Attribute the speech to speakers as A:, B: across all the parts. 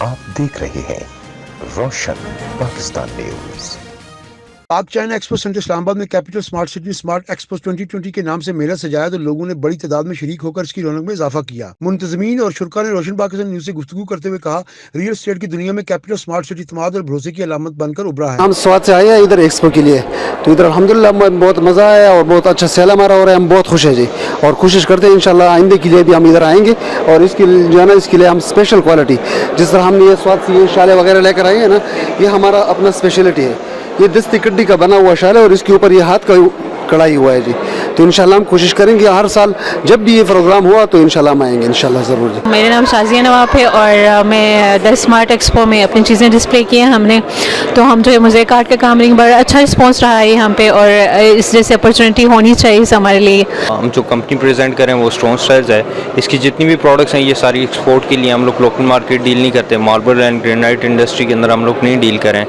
A: आप देख रहे हैं रोशन पाकिस्तान न्यूज।
B: पाक चाइना एक्सपो सेंटर इस्लामाबाद में capital Smart city smart expo 2020 के नाम से मेला सजाया तो लोगों ने बड़ी तादाद में शरीक होकर इसकी रौनक में इजाफा किया। मुंतजमीन और शुरका ने रोशन पाकिस्तान न्यूज से गुफ्तगू करते हुए कहा, रियल एस्टेट की दुनिया में कैपिटल स्मार्ट सिटी इत्मीनान और भरोसे की अलामत बनकर उभरा है।
C: हम स्वाद से आए हैं इधर एक्सपो के लिए, तो इधर अल्हम्दुलिल्लाह बहुत मज़ा आया और बहुत अच्छा सेल हमारा हो रहा है। हम बहुत खुश हैं जी और कोशिश करते हैं इंशाल्लाह आइंदे के लिए भी हम इधर आएंगे और इसके जो है ना इसके लिए हम स्पेशल क्वालिटी जिस तरह हमने ये स्वाद से ये शाले वगैरह लेकर आए हैं ना, ये हमारा अपना स्पेशलिटी है। ये दस्ती कड्डी का बना हुआ शाल है और इसके ऊपर ये हाथ का कढ़ाई हुआ है जी। तो इंशाल्लाह हम कोशिश करेंगे हर साल जब भी ये प्रोग्राम हुआ तो इंशाल्लाह हम आएंगे इंशाल्लाह ज़रूर जी।
D: मेरा नाम शाजिया नवाब है और मैं द स्मार्ट एक्सपो में अपनी चीज़ें डिस्प्ले की हैं हमने। तो हम जो है मुझे कार्ड का काम नहीं, बड़ा अच्छा रिस्पॉन्स रहा है यहाँ पे और इस जैसे अपॉर्चुनिटी होनी चाहिए हमारे लिए।
E: हम जो कंपनी प्रेजेंट करें वो स्टोन स्टाइल्स है। इसकी जितनी भी प्रोडक्ट्स हैं ये सारी एक्सपोर्ट के लिए हम लोग लोकल मार्केट डील नहीं करते। मार्बल एंड ग्रेनाइट इंडस्ट्री के अंदर हम लोग नहीं डील करें।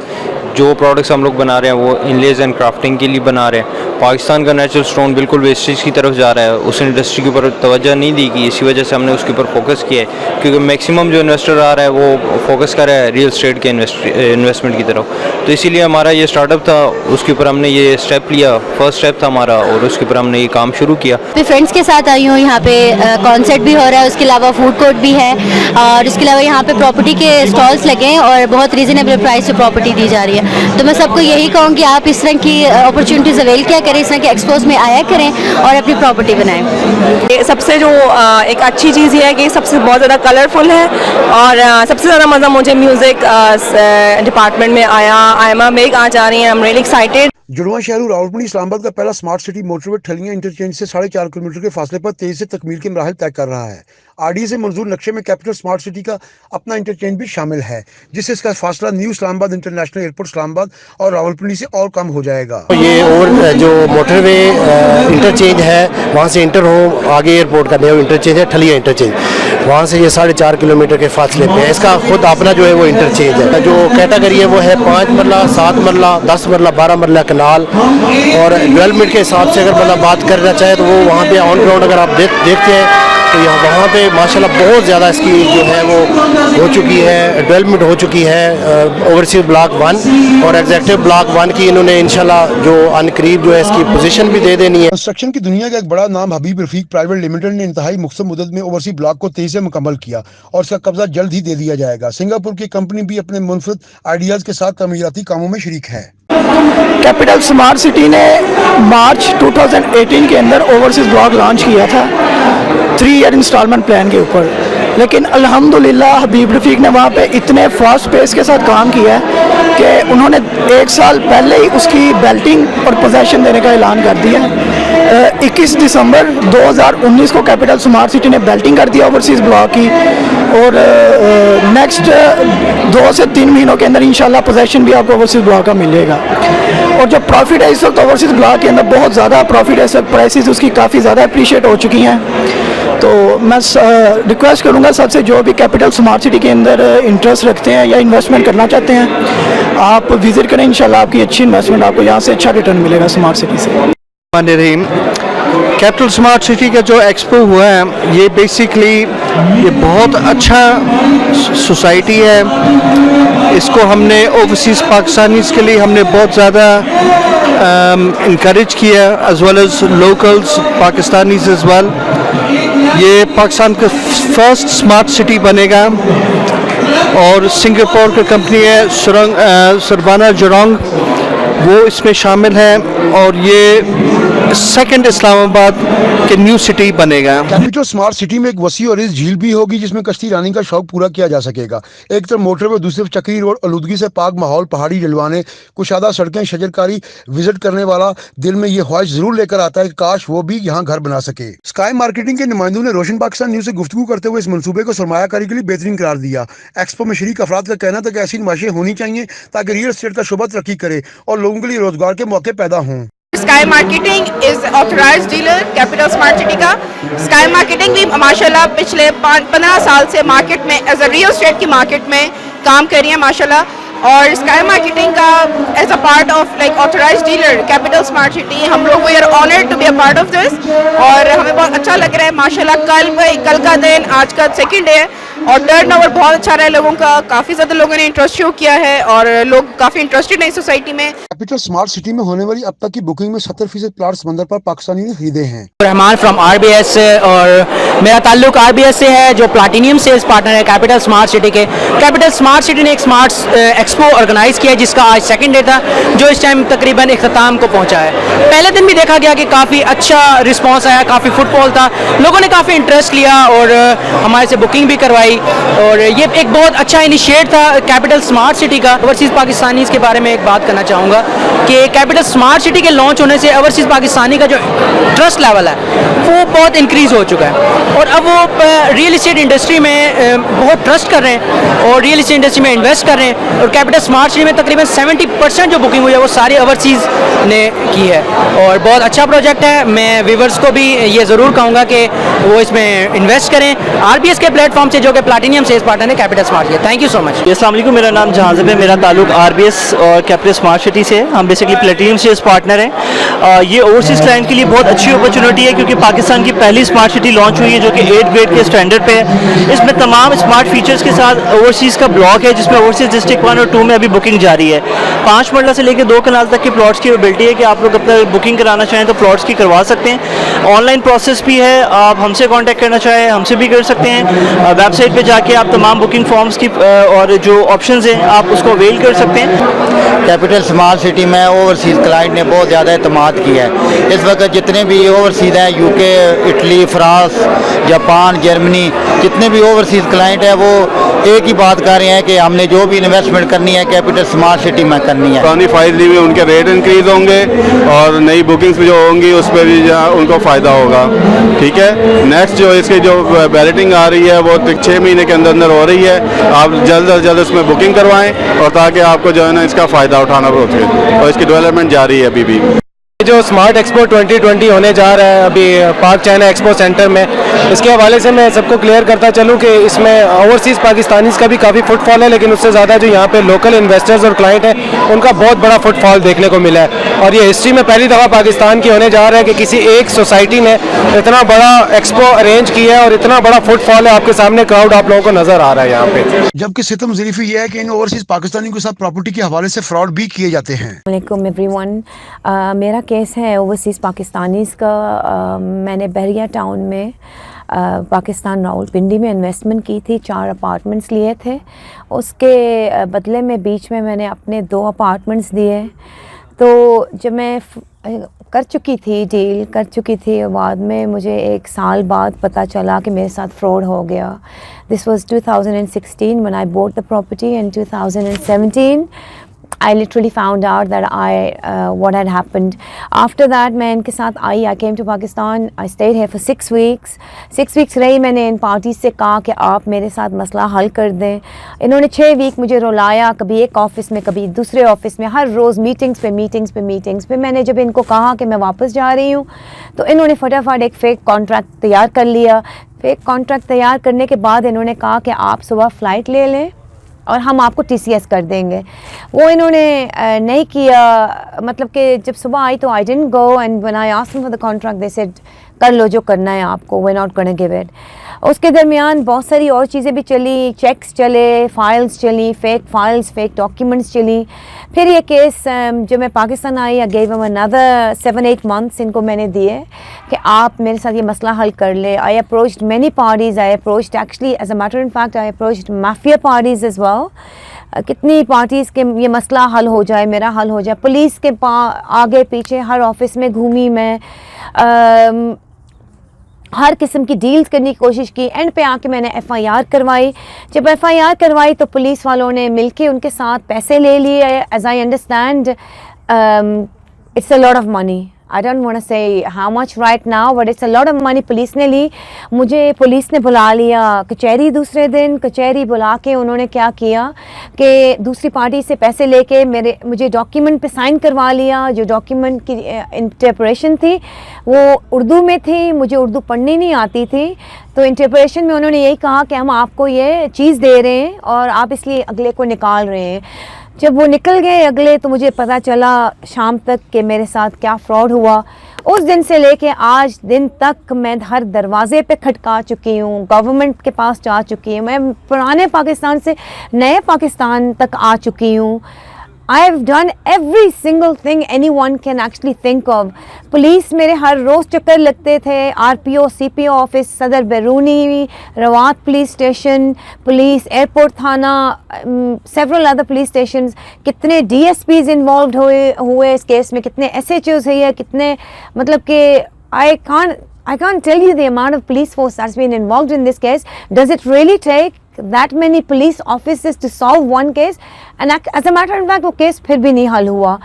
E: जो प्रोडक्ट्स हम लोग बना रहे हैं वो इनलेज एंड क्राफ्टिंग के लिए बना रहे हैं। पाकिस्तान का नेचुरल स्टोन बिल्कुल वेस्टेज की तरफ जा रहा है, उस इंडस्ट्री के ऊपर तवज्जो नहीं दी गई, इसी वजह से हमने उसके ऊपर फोकस किया है। क्योंकि मैक्सिमम जो इन्वेस्टर आ रहा है वो फोकस कर रहा है रियल एस्टेट के इन्वेस्टमेंट की तरफ। तो इसीलिए हमारा ये स्टार्टअप था, उसके ऊपर हमने ये स्टेप लिया, फर्स्ट स्टेप था हमारा और उसके ऊपर हमने ये काम शुरू किया।
F: मैं फ्रेंड्स के साथ आई हूँ, यहाँ पे कॉन्सर्ट भी हो रहा है, उसके अलावा फूड कोर्ट भी है और उसके अलावा यहाँ पे प्रॉपर्टी के स्टॉल्स लगे हैं और बहुत रीजनेबल प्राइस से प्रॉपर्टी दी जा रही है। तो मैं सबको यही कहूँगी आप इस तरह की अपॉर्चुनिटीज़ अवेल किया करें, इस तरह के एक्सपोज में आया करें और अपनी प्रॉपर्टी बनाएं।
G: सबसे जो एक अच्छी चीज़ ये है कि सबसे बहुत ज़्यादा कलरफुल है और सबसे ज़्यादा मज़ा मुझे म्यूज़िक डिपार्टमेंट में आया। आयमा मेघ आज आ रही हैं, आई एम रियली एक्साइटेड।
B: जुड़वा शहर रावलपिंडी इस्लामाबाद का पहला स्मार्ट सिटी मोटरवे ठलियां इंटरचेंज से 4.5 किलोमीटर के फासले पर तेज से तकमील के मराहल तय कर रहा है। आरडीए से मंजूर नक्शे में कैपिटल स्मार्ट सिटी का अपना इंटरचेंज भी शामिल है, जिससे इसका फासला new Islamabad international airport Islamabad और रावलपिंडी से और कम हो जाएगा।
C: ये और जो मोटरवे इंटरचेंज है वहाँ से इंटर हो आगे एयरपोर्ट का न्यू इंटरचेंज है ठलिया इंटरचेंज, वहाँ से ये 4.5 किलोमीटर के फासले पे है। इसका खुद अपना जो है वो इंटरचेंज है। जो कैटेगरी है वो है 5 मरला, 7 मरला, 10 मरला, 12 मरला कनाल और डेवलपमेंट के हिसाब से अगर मतलब बात करना चाहे तो वो वहाँ पे ऑन ग्राउंड अगर आप देखते हैं तो यहाँ वहाँ पे माशाल्लाह बहुत ज़्यादा इसकी जो है वो हो चुकी है, डेवलपमेंट हो चुकी है। ओवरसीज ब्लॉक 1 और एग्जेक्टिव ब्लॉक 1 की इन्होंने इंशाल्लाह जो अनकरीब जो है इसकी पोजीशन भी दे देनी है।
B: कंस्ट्रक्शन की दुनिया का एक बड़ा नाम हबीब रफीक प्राइवेट लिमिटेड ने इंतहाई मुख्तर मुद्दत में ओवरसीज ब्लॉक को तेजी से मुकम्मल किया और इसका कब्जा जल्द ही दे दिया जाएगा। सिंगापुर की कंपनी भी अपने मुनफरद आइडियाज के साथ तमीराती कामों में शरीक है।
H: कैपिटल स्मार्ट सिटी ने मार्च 2018 के अंदर ओवरसीज ब्लॉक लॉन्च किया था 3 ईयर इंस्टॉलमेंट प्लान के ऊपर, लेकिन अल्हम्दुलिल्लाह हबीब रफ़ीक ने वहाँ पे इतने फास्ट पेस के साथ काम किया है कि उन्होंने 1 साल पहले ही उसकी बेल्टिंग और पोजेसन देने का ऐलान कर दिया। 21 दिसंबर 2019 को कैपिटल स्मार्ट सिटी ने बेल्टिंग कर दिया ओवरसीज ब्लॉक की और नेक्स्ट 2 से 3 महीनों के अंदर इंशाल्लाह पोजेसन भी आपको ओवरसीज ब्लॉक का मिलेगा। और जो प्रॉफिट है इस वक्त ओवरसीज ब्लॉक के अंदर बहुत ज़्यादा प्रॉफिट है, सब प्राइसेस उसकी काफ़ी ज़्यादा अप्रीशिएट हो चुकी हैं। तो मैं रिक्वेस्ट करूंगा सबसे जो भी कैपिटल स्मार्ट सिटी के अंदर इंटरेस्ट रखते हैं या इन्वेस्टमेंट करना चाहते हैं आप विजिट करें, इंशाल्लाह आपकी अच्छी इन्वेस्टमेंट, आपको यहाँ से अच्छा रिटर्न मिलेगा स्मार्ट सिटी से।
C: कैपिटल स्मार्ट सिटी का जो एक्सपो हुआ है ये बेसिकली ये बहुत अच्छा सोसाइटी है। इसको हमने ओवरसीज़ पाकिस्तानीज़ के लिए हमने बहुत ज़्यादा इनकरेज किया as well as locals Pakistanis as well. ये पाकिस्तान का फर्स्ट स्मार्ट सिटी बनेगा और सिंगापुर की कंपनी है सरबाना जुरांग वो इसमें शामिल है और ये सेकंड इस्लामाबाद के न्यू सिटी बनेगा।
B: कैपिटल स्मार्ट सिटी में एक वसी और इस झील भी होगी जिसमें कश्ती रानी का शौक पूरा किया जा सकेगा। एक तरफ मोटरवे, दूसरी तरफ चक्री रोड, आलूदगी से पाक माहौल, पहाड़ी जलवाने, कुशादा सड़कें, शजरकारी विजिट करने वाला दिल में ये ख्वाहिश जरूर लेकर आता है कि काश वो भी यहाँ घर बना सके। स्काई मार्केटिंग के नुमाइंदों ने रोशन पाकिस्तान न्यूज से गुफ्तगू करते हुए इस मंसूबे को सरमायाकारी के लिए बेहतरीन करार दिया। एक्सपो में शरीक अफराद का कहना था कि ऐसी नुमाइशें होनी चाहिए ताकि रियल एस्टेट का शोबा तरक्की करे और लोगों के लिए रोजगार के मौके पैदा हों।
G: Sky Marketing is authorised dealer Capital Smart City का। स्काई मार्केटिंग भी माशाल्लाह पिछले 15 साल से मार्केट में एज अ रियल एस्टेट की मार्केट में काम कर रही है माशाल्लाह। और स्काई मार्केटिंग का as a part of like authorised dealer Capital Smart City हम लोग we are honoured to be a part of this और हमें बहुत अच्छा लग रहा है माशाल्लाह। कल का दिन आज का सेकंड डे है और टर्नओवर बहुत अच्छा रहा है लोगों का, काफ़ी ज़्यादा लोगों ने इंटरेस्ट शो किया है और लोग काफ़ी इंटरेस्टेड हैं इस सोसाइटी में।
B: कैपिटल स्मार्ट सिटी में होने वाली अब तक की बुकिंग में 70% प्लाट समंदर पर पाकिस्तानी ने खरीदे हैं।
I: रहमान फ्रॉम RBS से, और मेरा ताल्लुक RBS से है जो प्लाटिनियम सेल्स पार्टनर है कैपिटल स्मार्ट सिटी के। कैपिटल स्मार्ट सिटी ने एक स्मार्ट एक्सपो ऑर्गेनाइज किया जिसका आज सेकंड डे था, जो इस टाइम तकरीबन इख्तिताम को पहुंचा है। पहले दिन भी देखा गया कि काफ़ी अच्छा रिस्पांस आया, काफ़ी फुटफॉल था, लोगों ने काफ़ी इंटरेस्ट लिया और हमारे से बुकिंग भी करवाई, और ये एक बहुत अच्छा इनिशिएट था कैपिटल स्मार्ट सिटी का। ओवरसीज़ पाकिस्तानीज़ के बारे में एक बात करना चाहूँगा कि कैपिटल स्मार्ट सिटी के लॉन्च होने से ओवरसीज़ पाकिस्तानी का जो ट्रस्ट लेवल है वो बहुत इंक्रीज़ हो चुका है, और अब वो रियल इस्टेट इंडस्ट्री में बहुत ट्रस्ट कर रहे हैं और रियल इस्टेट इंडस्ट्री में इन्वेस्ट कर रहे हैं। और कैपिटल स्मार्ट सिटी में तकरीबन 70% जो बुकिंग हुई है वो सारी ओवरसीज़ ने की है, और बहुत अच्छा प्रोजेक्ट है। मैं व्यूवर्स को भी ये ज़रूर कहूँगा कि वो इसमें इन्वेस्ट करें RBS के प्लेटफॉर्म से, जो कि प्लाटिनियम सेल्स पार्टनर है capital Smart city. Thank you so much.
J: अस्सलाम वालेकुम, मेरा नाम जहाज़ब है, मेरा ताल्लुक RBS और कैपिटल स्मार्ट सिटी से है। हम बेसिकली प्लेटिनियम सेल्स पार्टनर हैं। ये ओवरसीज़ क्लाइंट के लिए बहुत अच्छी अपॉर्चुनिटी है क्योंकि पाकिस्तान की पहली स्मार्ट सिटी लॉन्च हुई है जो कि 8 ग्रेड के स्टैंडर्ड पे है। इसमें तमाम स्मार्ट फीचर्स के साथ ओवरसीज़ का ब्लॉक है जिसमें ओवरसीज़ डिस्ट्रिक्ट 1 और 2 में अभी बुकिंग जारी है। 5 मरला से लेकर 2 कनाल तक के प्लॉट्स की एबिलिटी है कि आप लोग अपना बुकिंग कराना चाहें तो प्लॉट्स की करवा सकते हैं। ऑनलाइन प्रोसेस भी है, आप हमसे कॉन्टैक्ट करना चाहें हमसे भी कर सकते हैं। वेबसाइट पे जाके आप तमाम बुकिंग फॉर्म्स की और जो ऑप्शंस हैं आप उसको अवेल कर सकते हैं।
C: कैपिटल स्मार्ट सिटी में ओवरसीज़ क्लाइंट ने बहुत ज़्यादा एतमाद किया है। इस वक्त जितने भी ओवरसीज़ हैं UK, Italy, France, Japan, Germany, जितने भी ओवरसीज़ क्लाइंट हैं वो एक ही बात कर रहे हैं कि हमने जो भी इन्वेस्टमेंट करनी है कैपिटल स्मार्ट सिटी में करनी है।
K: पुरानी फाइल ली हुई उनके रेट इंक्रीज होंगे और नई बुकिंग्स भी जो होंगी उस पर भी उनको फ़ायदा होगा। ठीक है, नेक्स्ट जो इसकी जो बैलेटिंग आ रही है वो 6 महीने के अंदर अंदर हो रही है। आप जल्द अज जल्द उसमें बुकिंग करवाएं और ताकि आपको जो है ना इसका फ़ायदा उठाना हो सके, और इसकी डेवलपमेंट जारी है अभी भी।
L: जो स्मार्ट एक्सपो 2020 होने जा रहा है अभी पार्क चाइना एक्सपो सेंटर में, इसके हवाले से मैं सबको क्लियर करता चलूं कि इसमें ओवरसीज़ पाकिस्तानीज़ का भी काफ़ी फुटफॉल है, लेकिन उससे ज़्यादा जो यहाँ पे लोकल इन्वेस्टर्स और क्लाइंट हैं उनका बहुत बड़ा फुटफॉल देखने को मिला है। और ये हिस्ट्री में पहली दफ़ा पाकिस्तान की होने जा रहा है कि किसी एक सोसाइटी ने इतना बड़ा एक्सपो अरेंज किया है और इतना बड़ा फुटफॉल है। आपके सामने क्राउड आप लोगों को नज़र आ रहा है यहाँ पे।
B: जबकि सितम ज़रीफ़ी ये है कि इन ओवरसीज़ पाकिस्तानियों के साथ प्रॉपर्टी के हवाले से फ्रॉड भी किए जाते हैं।
M: वालेकुम एवरीवन, मेरा केस है ओवरसीज़ पाकिस्तानीज़ का। मैंने बहरिया टाउन में पाकिस्तान रावलपिंडी में इन्वेस्टमेंट की थी, 4 अपार्टमेंट्स लिए थे। उसके बदले में बीच में मैंने अपने 2 अपार्टमेंट्स दिए। तो जब मैं कर चुकी थी, डील कर चुकी थी, बाद में मुझे 1 साल बाद पता चला कि मेरे साथ फ्रॉड हो गया। This was 2016 when I bought the property. In 2017 I literally found out that what had happened. After that मैं इनके साथ आई, I came to Pakistan. I stayed here for 6 weeks. 6 weeks रही। मैंने इन पार्टीज से कहा कि आप मेरे साथ मसला हल कर दें। इन्होंने 6 वीक मुझे रुलाया, कभी एक ऑफ़िस में कभी दूसरे ऑफ़िस में, हर रोज़ मीटिंग्स पे। मैंने जब इनको कहा कि मैं वापस जा रही हूँ तो इन्होंने फटाफट एक फ़ेक कॉन्ट्रैक्ट तैयार कर लिया। फ़ेक कॉन्ट्रैक्ट तैयार करने के बाद इन्होंने कहा कि आप सुबह फ़्लाइट ले लें और हम आपको TCS कर देंगे। वो इन्होंने नहीं किया, मतलब कि जब सुबह आई तो I didn't go, and when I asked for the contract they said कर लो जो करना है आपको, we not gonna give it. उसके दरमियान बहुत सारी और चीज़ें भी चली, चेक्स चले, फाइल्स चली, फेक फाइल्स, फेक डॉक्यूमेंट्स चली। फिर ये केस जब मैं पाकिस्तान आई, I gave him another 7-8 months इनको मैंने दिए कि आप मेरे साथ ये मसला हल कर ले। I approached many parties, I approached actually as a matter in fact I approached mafia parties as well. कितनी पार्टीज़ के ये मसला हल हो जाए, मेरा हल हो जाए। पुलिस के आगे पीछे हर ऑफिस में घूमी मैं, हर किस्म की डील्स करने की कोशिश की। एंड पे आके मैंने FIR करवाई। जब FIR करवाई तो पुलिस वालों ने मिलके उनके साथ पैसे ले लिए। As I understand it's a lot of money. I don't want to say how much right now, but it's a lot of money police ने ली। मुझे पुलिस ने बुला लिया कचहरी दूसरे दिन। कचहरी बुला के उन्होंने क्या किया कि दूसरी पार्टी से पैसे लेके मुझे डॉक्यूमेंट पे साइन करवा लिया। जो डॉक्यूमेंट की इंटरप्रेशन थी वो उर्दू में थी, मुझे उर्दू पढ़नी नहीं आती थी। तो इंटरप्रेशन में उन्होंने यही कहा कि हम आपको ये चीज़ दे रहे हैं और आप इसलिए अगले को निकाल रहे हैं। जब वो निकल गए अगले तो मुझे पता चला शाम तक कि मेरे साथ क्या फ्रॉड हुआ। उस दिन से लेके आज दिन तक मैं हर दरवाजे पे खटका चुकी हूँ, गवर्नमेंट के पास जा चुकी हूँ, मैं पुराने पाकिस्तान से नए पाकिस्तान तक आ चुकी हूँ. I've done every single thing anyone can actually think of. Police मेरे हर रोज़ चक्कर लगते थे, RPO, CPO ऑफिस, सदर बैरूनी, Rawat police station, police airport थाना, several other police stations. कितने DSPs involved हुए इस केस में, कितने SHOs है, कितने, मतलब कि I can't tell you the amount of police force that's been involved in this case. Does it really take that many police officers to solve one case? And as a matter of fact, वो case फिर भी नहीं हल हुआ.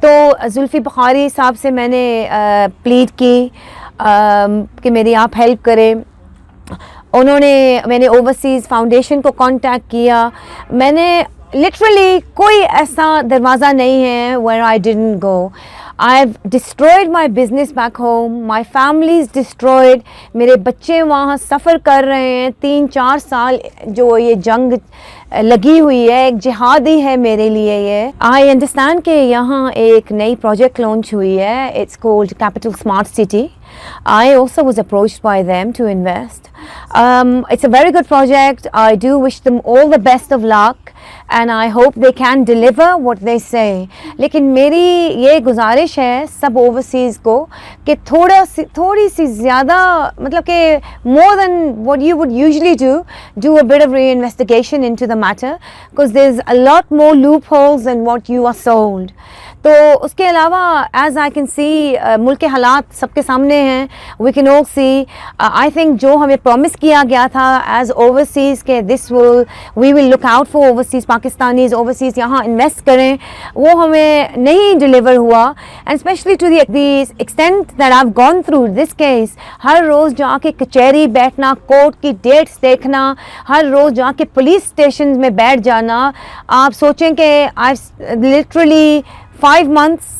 M: तो जुल्फी बुखारी साहब से मैंने प्लीड की कि मेरी आप हेल्प करें. मैंने ओवरसीज़ फाउंडेशन को कांटेक्ट किया. मैंने लिटरली कोई ऐसा दरवाज़ा नहीं है where I didn't go. I've destroyed my business back home. My family is destroyed. मेरे बच्चे वहाँ सफ़र कर रहे हैं 3-4 साल. जो ये जंग लगी हुई है, एक जिहादी है मेरे लिए ये. I understand कि यहाँ एक नई प्रोजेक्ट लॉन्च हुई है. It's called Capital Smart City. I also was approached by them to invest. It's a very good project. I do wish them all the best of luck and I hope they can deliver what they say. लेकिन मेरी ये गुजारिश है सब overseas को कि थोड़ी सी ज़्यादा, मतलब कि more than what you would usually do a bit of reinvestigation into the matter because there's a lot more loopholes than what you are sold. तो उसके अलावा as I can see मुल्क के हालात सबके सामने हैं. We can all see. I think जो हमें प्रॉमिस किया गया था as overseas के we will look out for overseas Pakistanis, overseas यहाँ इन्वेस्ट करें, वो हमें नहीं डिलीवर हुआ. And especially to the extent that I've gone through this case, हर रोज़ जाके कचहरी बैठना, कोर्ट की डेट्स देखना, हर रोज़ जाके पुलिस स्टेशन में बैठ जाना. आप सोचें कि I've literally 5 months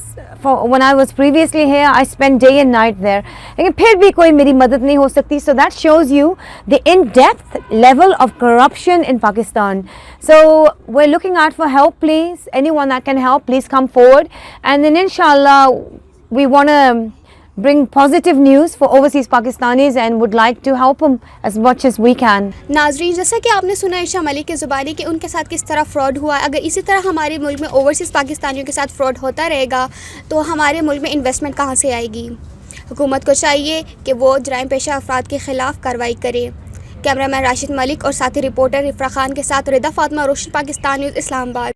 M: when I was previously here, I spent day and night there. लेकिन फिर भी कोई मेरी मदद नहीं हो सकती. So that shows you the in-depth level of corruption in Pakistan. So we're looking out for help, please. Anyone that can help, please come forward. And then inshallah, we want to bring positive news for overseas Pakistanis and would like to help them as much as we can.
N: नाजरीन, जैसा कि आपने सुना इशा मलिक की ज़ुबानी कि उनके साथ किस तरह फ्रॉड हुआ. अगर इसी तरह हमारे मुल्क में ओवरसीज़ पाकिस्तानियों के साथ फ्रॉड होता रहेगा तो हमारे मुल्क में इन्वेस्टमेंट कहाँ से आएगी. हुकूमत को चाहिए कि वो जराइम पेशा अफराद के ख़िलाफ़ कार्रवाई करे. कैमरामैन राशिद मलिक और साथी रिपोर्टर इफ्रा खान के साथ रिदा फातिमा रोशन, पाकिस्तान न्यूज़, इस्लामाबाद.